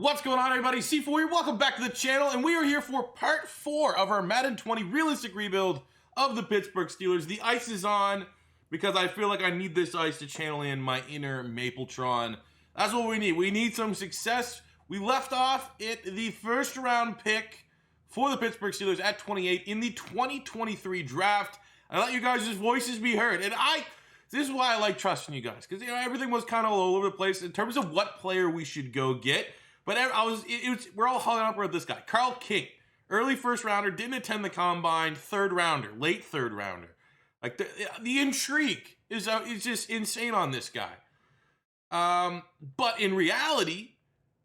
What's going on, everybody? C4 here. Welcome back to the channel, and we are here for part 4 of our Madden 20 realistic rebuild of the Pittsburgh Steelers. The ice is on because I feel like I need this ice to channel in my inner Mapletron. That's what we need. We need some success. We left off at the first round pick for the Pittsburgh Steelers at 28 in the 2023 draft. I let you guys' voices be heard, and this is why I like trusting you guys, because everything was kind of all over the place in terms of what player we should go get. But we're all hung up with this guy, Carl King, early first rounder, didn't attend the combine, late third rounder. Like the intrigue is just insane on this guy. But in reality,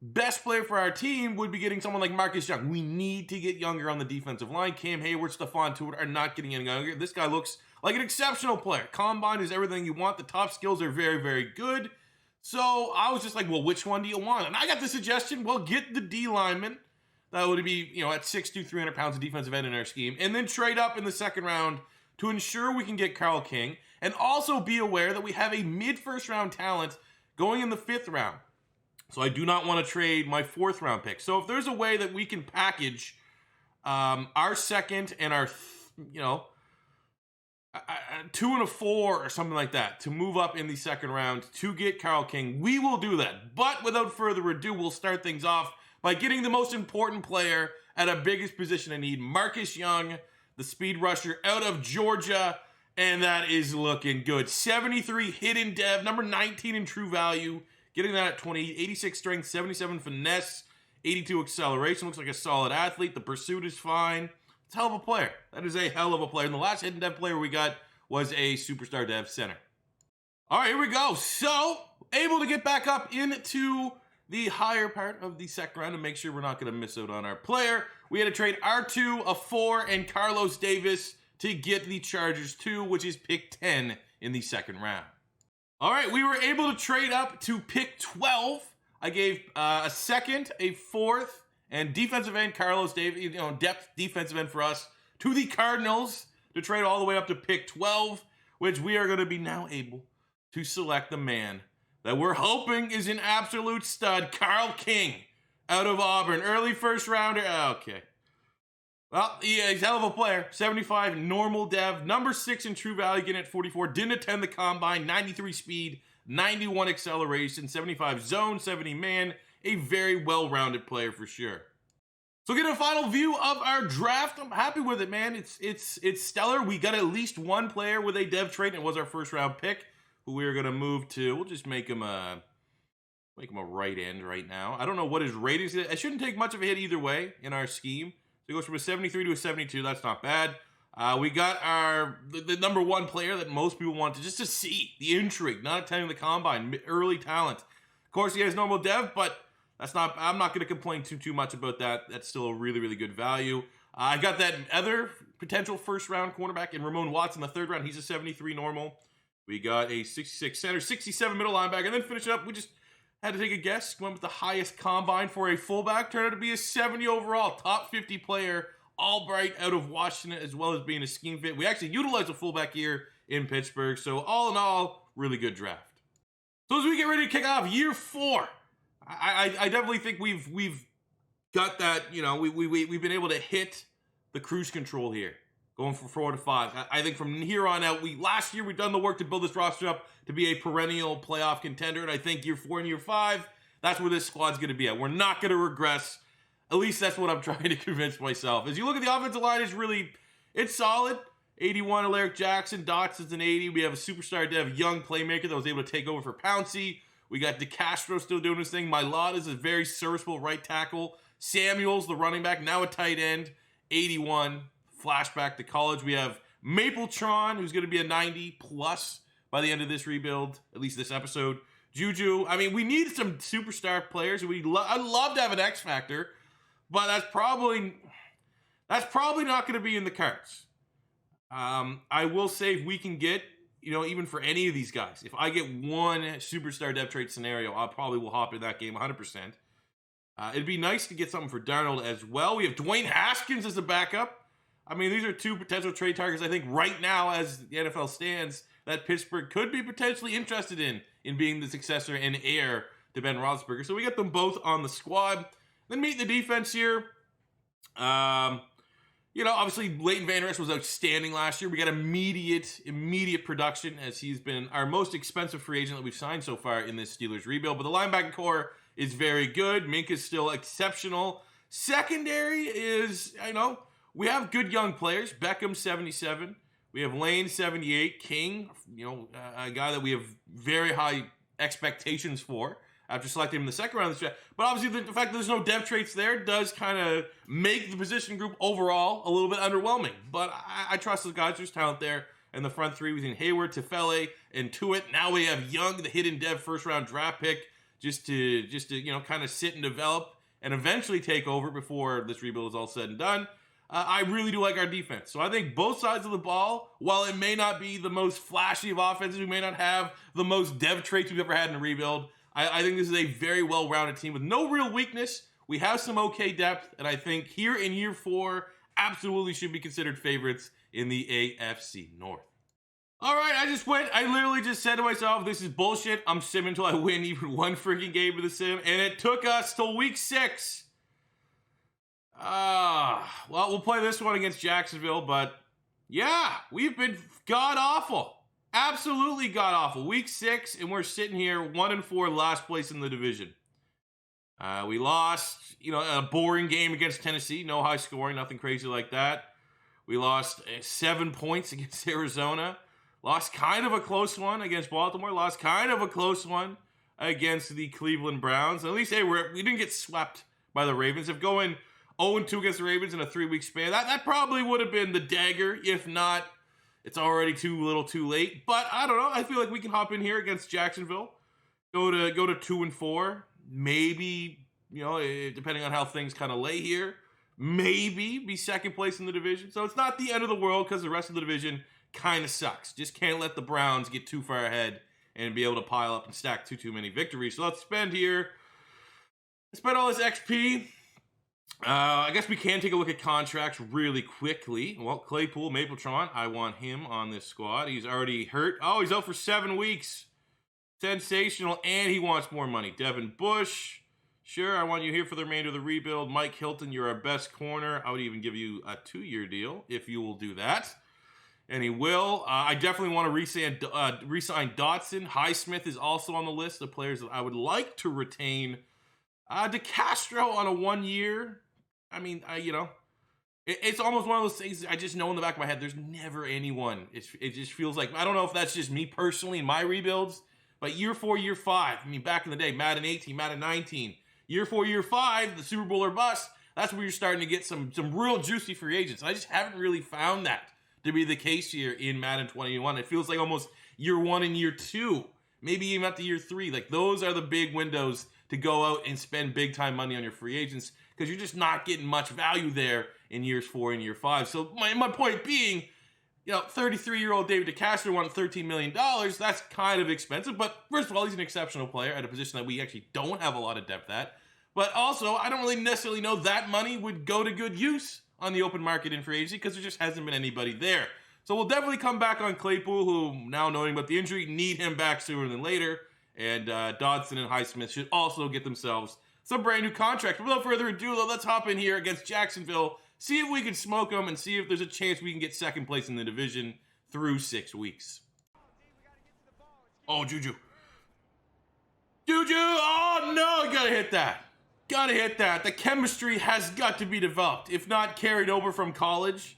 best player for our team would be getting someone like Marcus Young. We need to get younger on the defensive line. Cam Hayward, Stephon Tuitt are not getting any younger. This guy looks like an exceptional player. Combine is everything you want. The top skills are very, very good. So I was just like, well, which one do you want? And I got the suggestion, well, get the D lineman. That would be, at 6'2", 300 pounds of defensive end in our scheme. And then trade up in the second round to ensure we can get Carl King. And also be aware that we have a mid-first round talent going in the 5th round. So I do not want to trade my 4th round pick. So if there's a way that we can package our second and our, 2 and a 4 or something like that to move up in the second round to get Carl King, we will do that. But without further ado, we'll start things off by getting the most important player at our biggest position in need, Marcus Young, the speed rusher out of Georgia, and that is looking good. 73 hidden dev, number 19 in true value, getting that at 20, 86 strength, 77 finesse, 82 acceleration, looks like a solid athlete. The pursuit is fine. It's a hell of a player. That is a hell of a player. And the last hidden dev player we got was a superstar dev center. All right, here we go. So, able to get back up into the higher part of the second round to make sure we're not going to miss out on our player. We had to trade R2, a 4, and Carlos Davis to get the Chargers 2, which is pick 10 in the second round. All right, we were able to trade up to pick 12. I gave a second, a 4th, and defensive end Carlos Davis, depth defensive end for us, to the Cardinals to trade all the way up to pick 12, which we are going to be now able to select the man that we're hoping is an absolute stud, Carl King, out of Auburn. Early first rounder. Okay. Well, yeah, he's a hell of a player. 75 normal dev, number 6 in true value, getting at 44. Didn't attend the combine, 93 speed, 91 acceleration, 75 zone, 70 man. A very well-rounded player for sure. So get a final view of our draft. I'm happy with it, man. It's stellar. We got at least one player with a dev trait, and it was our first round pick, who we're gonna move to. We'll just make him a right end right now. I don't know what his rating is. It shouldn't take much of a hit either way in our scheme. So it goes from a 73 to a 72. That's not bad. We got the number 1 player that most people want to see the intrigue, not attending the combine, early talent. Of course, he has normal dev, but I'm not going to complain too much about that. That's still a really, really good value. I got that other potential first round cornerback in Ramon Watson, the 3rd round. He's a 73 normal. We got a 66 center, 67 middle linebacker, and then finish it up. We just had to take a guess. Went with the highest combine for a fullback. Turned out to be a 70 overall, top 50 player, Albright out of Washington, as well as being a scheme fit. We actually utilized a fullback here in Pittsburgh. So all in all, really good draft. So as we get ready to kick off year 4, I definitely think we've got that, we've been able to hit the cruise control here, going from 4 to 5. I think from here on out, last year we've done the work to build this roster up to be a perennial playoff contender, and I think year 4 and year 5, that's where this squad's going to be at. We're not going to regress. At least that's what I'm trying to convince myself. As you look at the offensive line, it's solid. 81, Alaric Jackson. Dotson's an 80. We have a superstar dev, young playmaker that was able to take over for Pouncey. We got DeCastro still doing his thing. Mailata is a very serviceable right tackle. Samuels, the running back, now a tight end. 81, flashback to college. We have Mapletron, who's going to be a 90 plus by the end of this rebuild, at least this episode. Juju. I mean, we need some superstar players. I'd love to have an X factor, but that's probably not going to be in the cards. I will say if we can get, even for any of these guys, if I get one superstar dev trait scenario, I probably will hop in that game 100%. It'd be nice to get something for Darnold as well. We have Dwayne Haskins as a backup. I mean, these are 2 potential trade targets, I think, right now as the NFL stands, that Pittsburgh could be potentially interested in being the successor and heir to Ben Roethlisberger. So we get them both on the squad. Then meet the defense here. Obviously Leighton Van Der Esch was outstanding last year. We got immediate production as he's been our most expensive free agent that we've signed so far in this Steelers rebuild. But the linebacker core is very good. Minka's still exceptional. Secondary is, we have good young players. Beckham, 77. We have Lane, 78. King, a guy that we have very high expectations for after selecting him in the second round of the draft. But obviously the fact that there's no depth traits there does kind of make the position group overall a little bit underwhelming. But I trust those guys. There's talent there. And the front three between Hayward, Tefele, and Tuitt. Now we have Young, the hidden dev first round draft pick, just to kind of sit and develop and eventually take over before this rebuild is all said and done. I really do like our defense. So I think both sides of the ball, while it may not be the most flashy of offenses, we may not have the most dev traits we've ever had in a rebuild, I think this is a very well-rounded team with no real weakness. We have some okay depth, and I think here in year 4, absolutely should be considered favorites in the AFC North. All right, I literally just said to myself, this is bullshit. I'm simming until I win even one freaking game of the sim, and it took us till week 6. Well, we'll play this one against Jacksonville, but yeah, we've been god-awful. Absolutely god-awful. Week 6, and we're sitting here 1-4, last place in the division. We lost, a boring game against Tennessee. No high scoring, nothing crazy like that. We lost 7 points against Arizona. Lost kind of a close one against Baltimore. Lost kind of a close one against the Cleveland Browns. At least, we didn't get swept by the Ravens. If going 0-2 against the Ravens in a 3-week span, that probably would have been the dagger. If not, it's already too late. But I don't know. I feel like we can hop in here against Jacksonville. Go to 2-4. Maybe, depending on how things kind of lay here, maybe be second place in the division. So it's not the end of the world because the rest of the division kind of sucks. Just can't let the Browns get too far ahead and be able to pile up and stack too many victories. So let's spend all this XP. I guess we can take a look at contracts really quickly. Well, Claypool, Mapletron, I want him on this squad. He's already hurt. Oh, he's out for 7 weeks. Sensational, and he wants more money. Devin Bush, sure, I want you here for the remainder of the rebuild. Mike Hilton, you're our best corner. I would even give you a 2-year deal if you will do that. And he will. I definitely want to re-sign Dotson. Highsmith is also on the list of players that I would like to retain. DeCastro on a 1-year. I mean, it's almost one of those things I just know in the back of my head, there's never anyone. It just feels like, I don't know if that's just me personally in my rebuilds, but year 4, year 5, back in the day, Madden 18, Madden 19, year 4, year 5, the Super Bowl or bust, that's where you're starting to get some real juicy free agents. I just haven't really found that to be the case here in Madden 21. It feels like almost year 1 and year 2, maybe even up to year 3. Like, those are the big windows to go out and spend big time money on your free agents because you're just not getting much value there in years 4 and year 5. So my point being, 33-year-old David DeCastro wanted $13 million. That's kind of expensive, but first of all, he's an exceptional player at a position that we actually don't have a lot of depth at. But also, I don't really necessarily know that money would go to good use on the open market in free agency because there just hasn't been anybody there. So we'll definitely come back on Claypool, who, now knowing about the injury, need him back sooner than later. And Dodson and Highsmith should also get themselves some brand new contracts. Without further ado, though, let's hop in here against Jacksonville, see if we can smoke them, and see if there's a chance we can get second place in the division through 6 weeks. Oh, Juju. Oh, no, gotta hit that. Gotta hit that. The chemistry has got to be developed. If not carried over from college,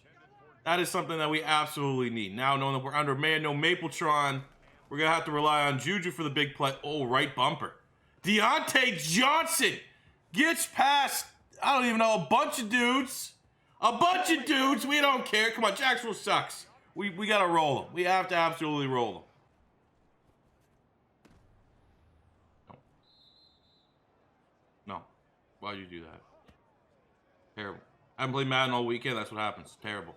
that is something that we absolutely need. Now, knowing that we're under no Mapletron, we're going to have to rely on Juju for the big play. Oh, right bumper. Deontay Johnson gets past, I don't even know, a bunch of dudes. We don't care. Come on, Jacksonville sucks. We got to roll them. We have to absolutely roll them. No. Why'd you do that? Terrible. I haven't played Madden all weekend. That's what happens. Terrible.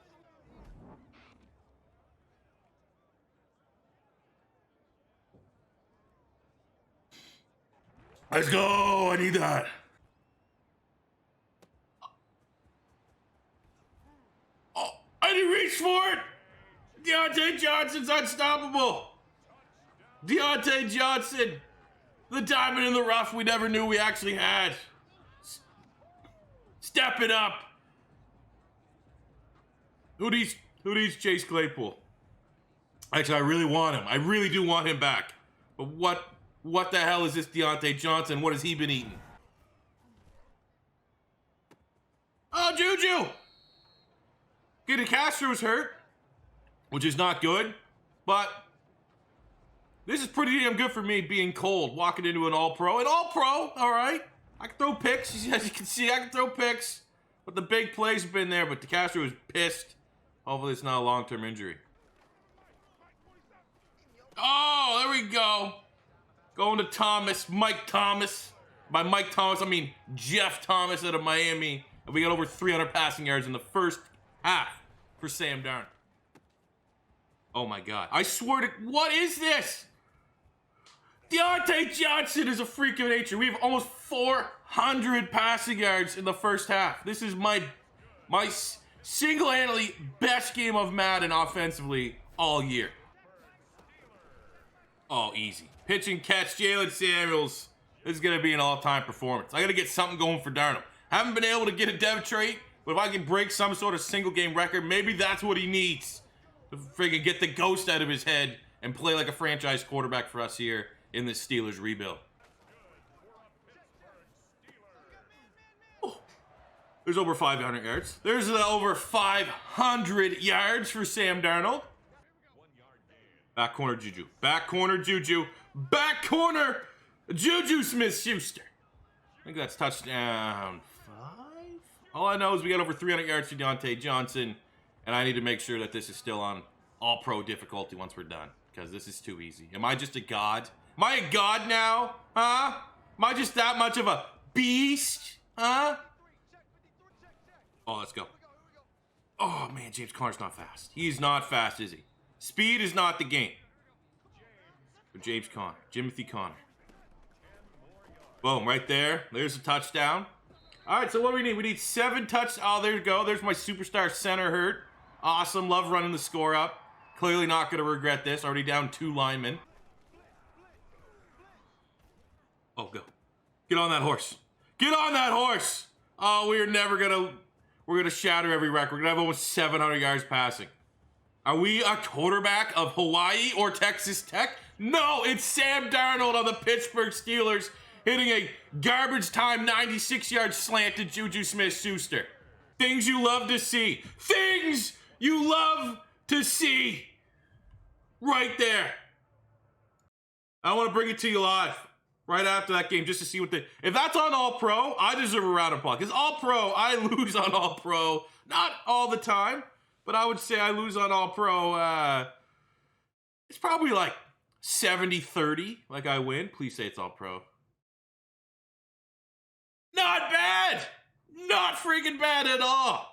Let's go. I need that. Oh, I didn't reach for it. Deontay Johnson's unstoppable. Deontay Johnson, The diamond in the rough we never knew we actually had. Step it up. Who needs Chase Claypool? Actually, I really want him. I really do want him back. But what the hell is this Deontay Johnson? What has he been eating? Oh, Juju! Getting Castro's hurt, which is not good, but this is pretty damn good for me being cold, walking into an all-pro. An all-pro, all right. I can throw picks. As you can see, I can throw picks. But the big plays have been there, but DeCastro is pissed. Hopefully it's not a long-term injury. Oh, there we go. Going to Thomas, Mike Thomas. By Mike Thomas, I mean Jeff Thomas out of Miami. And we got over 300 passing yards in the first half for Sam Darnold. Oh my God. I swear to, what is this? Deontay Johnson is a freak of nature. We have almost 400 passing yards in the first half. This is my single-handedly best game of Madden offensively all year. Oh, easy. Pitch and catch, Jalen Samuels. This is going to be an all-time performance. I got to get something going for Darnold. Haven't been able to get a dev trait, but if I can break some sort of single-game record, maybe that's what he needs to friggin' get the ghost out of his head and play like a franchise quarterback for us here in this Steelers rebuild. Oh, there's over 500 yards. There's over 500 yards for Sam Darnold. Back corner Juju. Back corner Juju. Back corner Juju Smith-Schuster. I think that's touchdown 5. All I know is we got over 300 yards for Deontay Johnson, and I need to make sure that this is still on all-pro difficulty once we're done, because this is too easy. Am I just a god? Am I a god now? Huh? Am I just that much of a beast? Huh? Oh, let's go. Oh, man, James Conner's not fast. He's not fast, is he? Speed is not the game. For James Conner. Jimothy Conner. Boom, right there. There's a touchdown. All right, so what do we need? We need 7 touchdowns. Oh, there you go. There's my superstar center hurt. Awesome. Love running the score up. Clearly not going to regret this. Already down 2 linemen. Oh, go. Get on that horse. Get on that horse. Oh, we're going to shatter every record. We're going to have almost 700 yards passing. Are we a quarterback of Hawaii or Texas Tech? No, it's Sam Darnold on the Pittsburgh Steelers hitting a garbage time 96-yard slant to Juju Smith-Schuster. Things you love to see. Things you love to see. Right there. I want to bring it to you live right after that game just to see what if that's on All-Pro, I deserve a round of applause. Because All-Pro, I lose on All-Pro. Not all the time. But I would say I lose on All-Pro, it's probably like 70-30, like I win. Please say it's All-Pro. Not bad! Not freaking bad at all!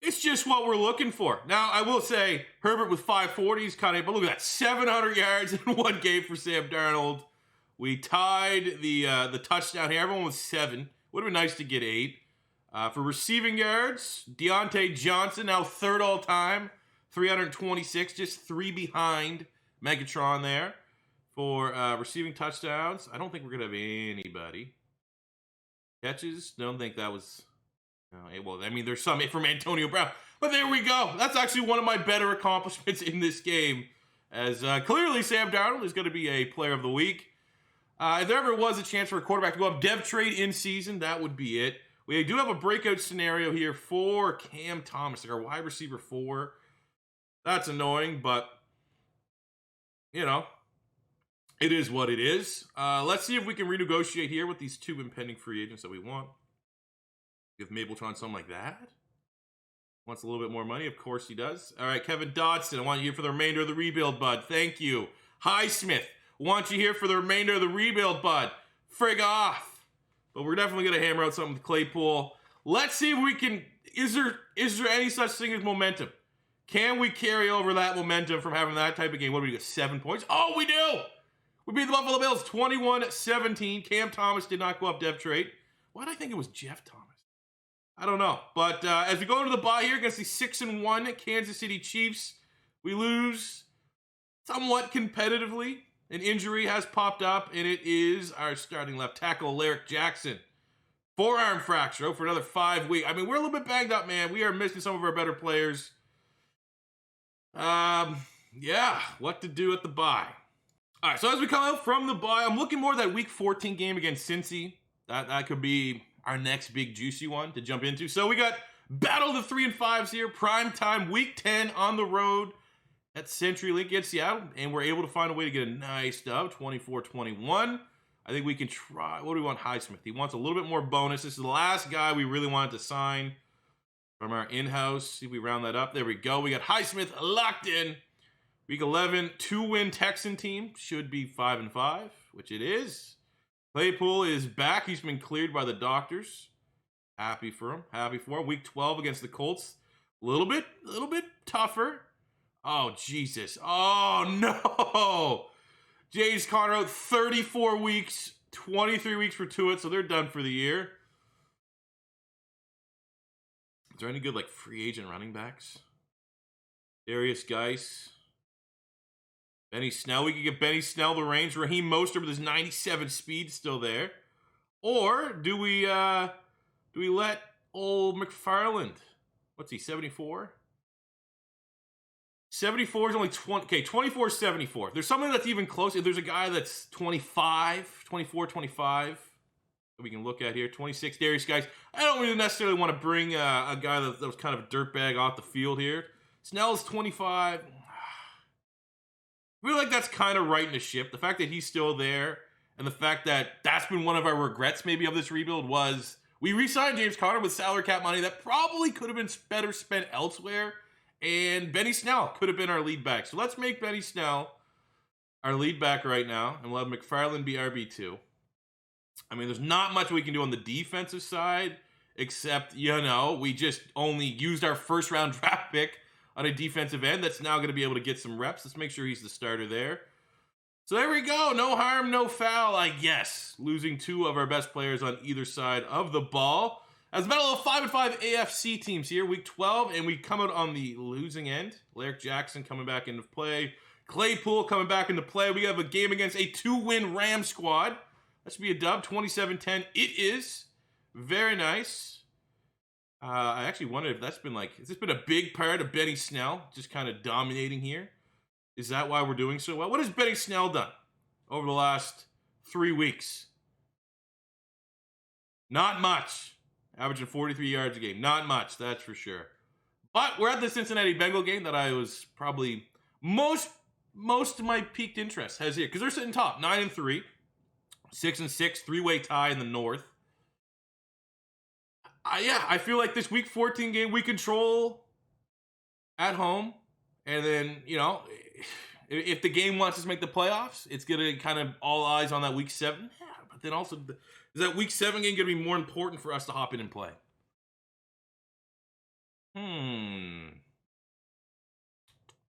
It's just what we're looking for. Now, I will say, Herbert with 540 is kind of, but look at that, 700 yards in one game for Sam Darnold. We tied the touchdown here. Everyone was 7. Would have been nice to get 8. For receiving yards, Deontay Johnson, now 3rd all-time, 326, just 3 behind Megatron there. For receiving touchdowns, I don't think we're going to have anybody. Catches, don't think that was... well, I mean, there's some from Antonio Brown. But there we go. That's actually one of my better accomplishments in this game. As clearly Sam Darnold is going to be a player of the week. If there ever was a chance for a quarterback to go up dev trade in season, that would be it. We do have a breakout scenario here for Cam Thomas, our wide receiver 4. That's annoying, but, you know, it is what it is. Let's see if we can renegotiate here with these 2 impending free agents that we want. Give Mapletron something like that. Wants a little bit more money. Of course he does. All right, Kevin Dodson, I want you here for the remainder of the rebuild, bud. Thank you. Highsmith, want you here for the remainder of the rebuild, bud. Frig off. But we're definitely going to hammer out something with Claypool. Let's see if we can... Is there any such thing as momentum? Can we carry over that momentum from having that type of game? What do we get? 7 points? Oh, we do! We beat the Buffalo Bills 21-17. Cam Thomas did not go up dev trade. Why did I think it was Jeff Thomas? I don't know. But as we go into the bye here against the 6-1 Kansas City Chiefs, we lose somewhat competitively. an injury has popped up, and it is our starting left tackle, Alaric Jackson. Forearm fracture, out for another 5 weeks. I mean, we're a little bit banged up, man. We are missing some of our better players. Yeah, what to do at the bye. All right, so as we come out from the bye, I'm looking more at that Week 14 game against Cincy. That could be our next big juicy one to jump into. So we got Battle of the 3 and 5s here, prime time, Week 10 on the road at CenturyLink against Seattle, and we're able to find a way to get a nice dub, 24-21. I think we can try. What do we want Highsmith? He wants a little bit more bonus. This is the last guy we really wanted to sign from our in-house. See if we round that up. There we go. We got Highsmith locked in. Week 11, 2-win Texan team. Should be 5 and 5, which it is. Claypool is back. He's been cleared by the doctors. Happy for him. Happy for him. Week 12 against the Colts. A little bit tougher. Oh, Jesus. Oh, no. James Conner out 34 weeks, 23 weeks for Tua, so they're done for the year. Is there any good, like, free agent running backs? Darius Geis. Benny Snell. We could get Benny Snell the range. Raheem Mostert with his 97 speed still there. Or do we let old McFarland, what's he, 74? 74 is only 20. Okay, 24 is 74. If there's something that's even close, if there's a guy that's 25, 24, 25, that we can look at here. 26, Darius Geis. I don't really necessarily want to bring a guy that was kind of a dirtbag off the field here. Snell's 25. I feel like that's kind of right in the ship. The fact that he's still there, and the fact that that's been one of our regrets maybe of this rebuild was we re-signed James Conner with salary cap money that probably could have been better spent elsewhere. And Benny Snell could have been our lead back. So let's make Benny Snell our lead back right now, and we'll have McFarland be RB2. I mean, there's not much we can do on the defensive side, except, we just only used our first-round draft pick on a defensive end that's now going to be able to get some reps. Let's make sure he's the starter there. So there we go. No harm, no foul, I guess. Losing 2 of our best players on either side of the ball. As battle of 5 and 5 AFC teams here, Week 12, and we come out on the losing end. Alaric Jackson coming back into play. Claypool coming back into play. We have a game against a 2-win Ram squad. That should be a dub, 27-10. It is. Very nice. I actually wondered if that's been has this been a big part of Benny Snell just kind of dominating here? Is that why we're doing so well? What has Benny Snell done over the last 3 weeks? Not much. Averaging 43 yards a game. Not much, that's for sure. But we're at the Cincinnati Bengal game that I was probably most of my peaked interest has here. Because they're sitting top, 9 and 3. 6 and 6, 3-way tie in the North. I feel like this Week 14 game we control at home. And then, if the game wants us to make the playoffs, it's going to kind of all eyes on that Week 7. Yeah, but then also, is that Week 7 game going to be more important for us to hop in and play? I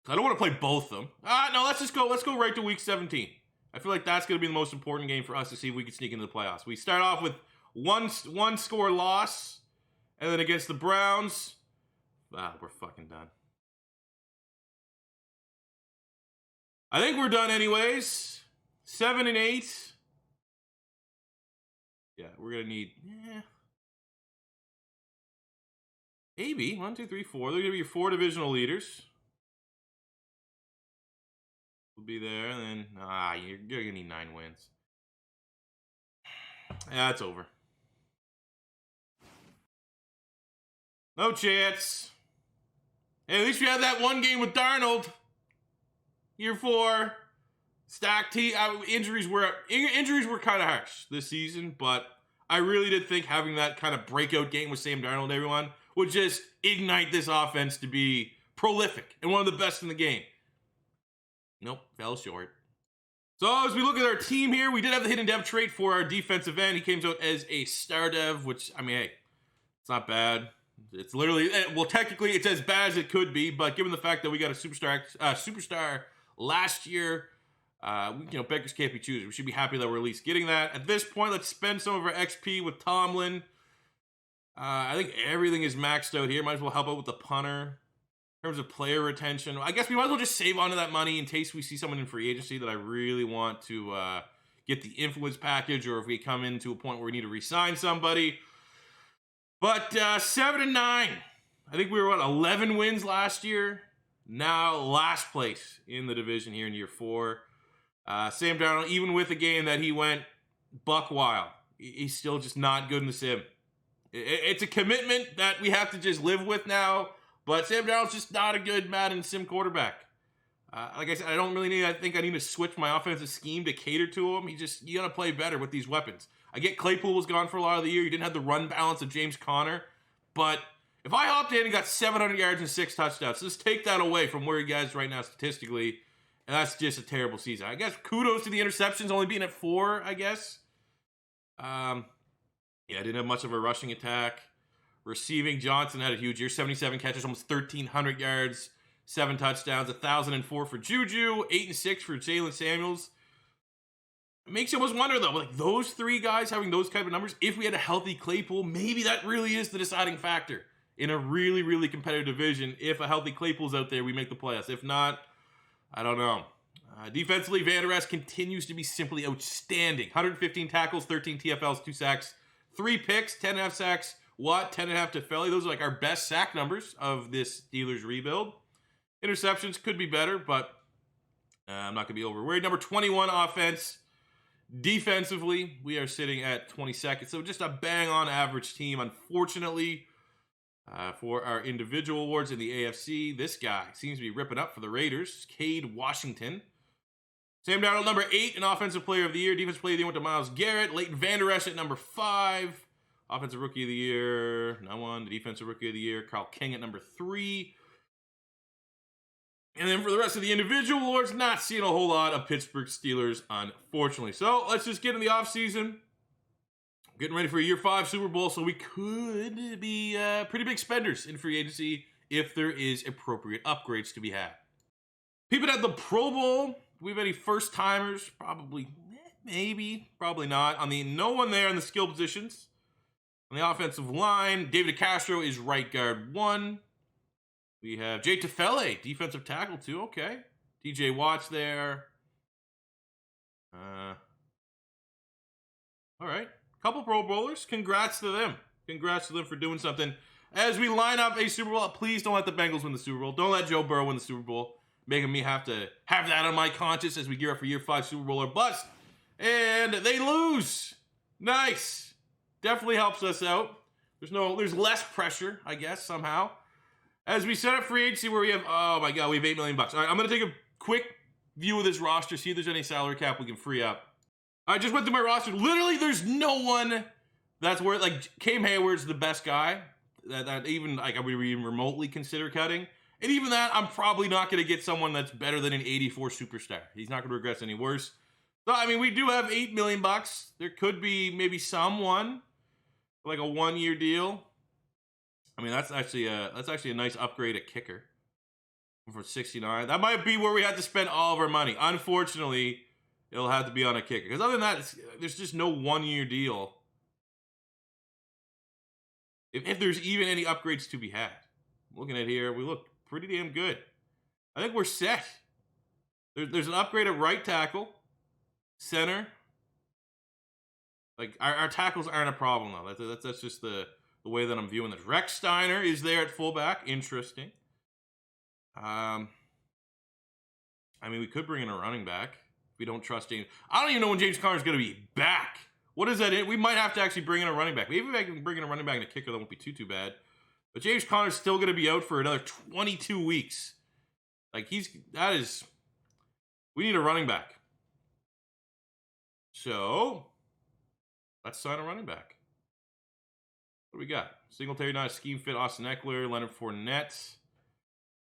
don't want to play both of them. No, let's go right to Week 17. I feel like that's going to be the most important game for us to see if we can sneak into the playoffs. We start off with one score loss, and then against the Browns, we're fucking done. I think we're done anyways. 7 and 8. Yeah, we're gonna need. Maybe 1, 2, 3, 4. They're gonna be your 4 divisional leaders. We'll be there, and then you're gonna need 9 wins. Yeah, it's over. No chance. Hey, at least we had that one game with Darnold. Year 4, stacked team. Injuries were kind of harsh this season, but I really did think having that kind of breakout game with Sam Darnold, everyone, would just ignite this offense to be prolific and one of the best in the game. Nope, fell short. So as we look at our team here, we did have the hidden dev trait for our defensive end. He came out as a star dev, which, hey, it's not bad. It's literally, technically it's as bad as it could be, but given the fact that we got a superstar last year, beggars can't be choosers. We should be happy that we're at least getting that. At this point, let's spend some of our XP with Tomlin. I think everything is maxed out here. Might as well help out with the punter. In terms of player retention, I guess we might as well just save onto that money in case we see someone in free agency that I really want to get the influence package, or if we come into a point where we need to re-sign somebody. But 7-9. I think we were, 11 wins last year? Now last place in the division here in year 4. Sam Darnold, even with a game that he went buck wild, he's still just not good in the sim. It's a commitment that we have to just live with now. But Sam Darnold's just not a good Madden sim quarterback. Like I said, I think I need to switch my offensive scheme to cater to him. You gotta play better with these weapons. I get Claypool was gone for a lot of the year. You didn't have the run balance of James Conner. But if I hopped in and got 700 yards and 6 touchdowns, just take that away from where you guys right now statistically. And that's just a terrible season. I guess kudos to the interceptions only being at 4, I guess. I didn't have much of a rushing attack. Receiving, Johnson had a huge year. 77 catches, almost 1,300 yards, 7 touchdowns, 1,004 for Juju, 8 and 6 for Jalen Samuels. It makes you almost wonder, though, like those 3 guys having those kind of numbers, if we had a healthy Claypool, maybe that really is the deciding factor in a really, really competitive division. If a healthy Claypool's out there, we make the playoffs. If not, I don't know. Defensively, Van Der Esch continues to be simply outstanding. 115 tackles, 13 TFLs, 2 sacks, 3 picks, 10.5 sacks. 10.5 to Felly. Those are like our best sack numbers of this Steelers rebuild. Interceptions could be better, but I'm not going to be overworried. Number 21 offense. Defensively, we are sitting at 22nd. So just a bang-on average team. Unfortunately, for our individual awards in the AFC, this guy seems to be ripping up for the Raiders. Cade Washington. Sam Darnold, number 8 in Offensive Player of the Year. Defensive Player of the Year went to Myles Garrett. Leighton Vander Esch at number 5. Offensive Rookie of the Year, no one. The Defensive Rookie of the Year, Carl King at number 3. And then for the rest of the individual awards, not seeing a whole lot of Pittsburgh Steelers, unfortunately. So let's just get in the offseason. Getting ready for a year 5 Super Bowl, so we could be pretty big spenders in free agency if there is appropriate upgrades to be had. People at the Pro Bowl, do we have any first-timers? Probably, maybe, probably not. No one there in the skill positions. On the offensive line, David Castro is right guard 1. We have Jay Tufele, defensive tackle 2. Okay. TJ Watt's there. All right. Couple Pro Bowlers. Congrats to them. Congrats to them for doing something. As we line up a Super Bowl, please don't let the Bengals win the Super Bowl. Don't let Joe Burrow win the Super Bowl. Making me have to have that on my conscience as we gear up for year 5 Super Bowl or bust. And they lose. Nice. Definitely helps us out. There's less pressure, I guess, somehow. As we set up free agency where we have, oh my God, we have $8 million. All right, I'm going to take a quick view of this roster, see if there's any salary cap we can free up. I just went through my roster. Literally, there's no one that's where, like, Cam Hayward's the best guy that even, like, I would even remotely consider cutting. And even that, I'm probably not going to get someone that's better than an 84 superstar. He's not going to regress any worse. So, I mean, we do have $8 million. There could be maybe someone like a 1-year deal. I mean, that's actually a nice upgrade at kicker for 69. That might be where we had to spend all of our money. Unfortunately, it'll have to be on a kicker. Because other than that, there's just no 1-year deal. If there's even any upgrades to be had. Looking at here, we look pretty damn good. I think we're set. There's an upgrade at right tackle, center. Like, our tackles aren't a problem, though. That's just the way that I'm viewing this. Rex Steiner is there at fullback. Interesting. I mean, we could bring in a running back if we don't trust James. I don't even know when James Conner's going to be back. What is that? We might have to actually bring in a running back. Maybe if I can bring in a running back and a kicker, that won't be too bad. But James Conner's still going to be out for another 22 weeks. Like, we need a running back. So, let's sign a running back. What do we got? Singletary, not a scheme fit. Austin Eckler, Leonard Fournette,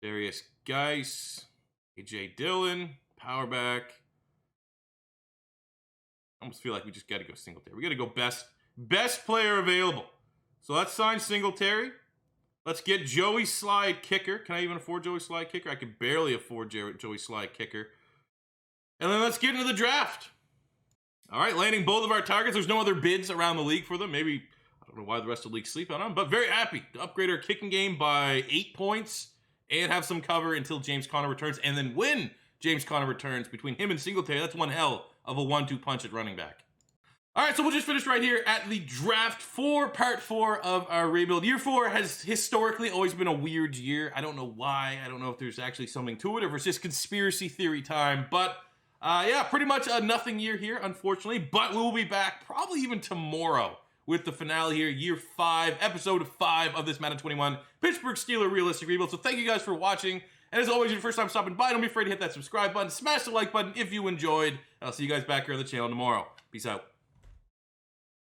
Darius Geis, AJ Dillon, power back. I almost feel like we just got to go Singletary. We got to go best player available. So let's sign Singletary. Let's get Joey Slide kicker. Can I even afford Joey Slide kicker? I can barely afford Joey Slide kicker. And then let's get into the draft. All right, landing both of our targets. There's no other bids around the league for them. Maybe, I don't know why the rest of the league sleep on them, but very happy to upgrade our kicking game by 8 points and have some cover until James Conner returns, and then when James Conner returns, between him and Singletary, that's one hell of a 1-2 punch at running back. All right, so we'll just finish right here at the draft for part 4 of our rebuild. Year 4 has historically always been a weird year. I don't know why. I don't know if there's actually something to it, or if it's just conspiracy theory time. But yeah, pretty much a nothing year here, unfortunately. But we will be back probably even tomorrow with the finale here, year 5, episode 5 of this Madden 21 Pittsburgh Steelers realistic rebuild. So thank you guys for watching. And as always, your first time stopping by, don't be afraid to hit that subscribe button, smash the like button if you enjoyed. I'll see you guys back here on the channel tomorrow. Peace out.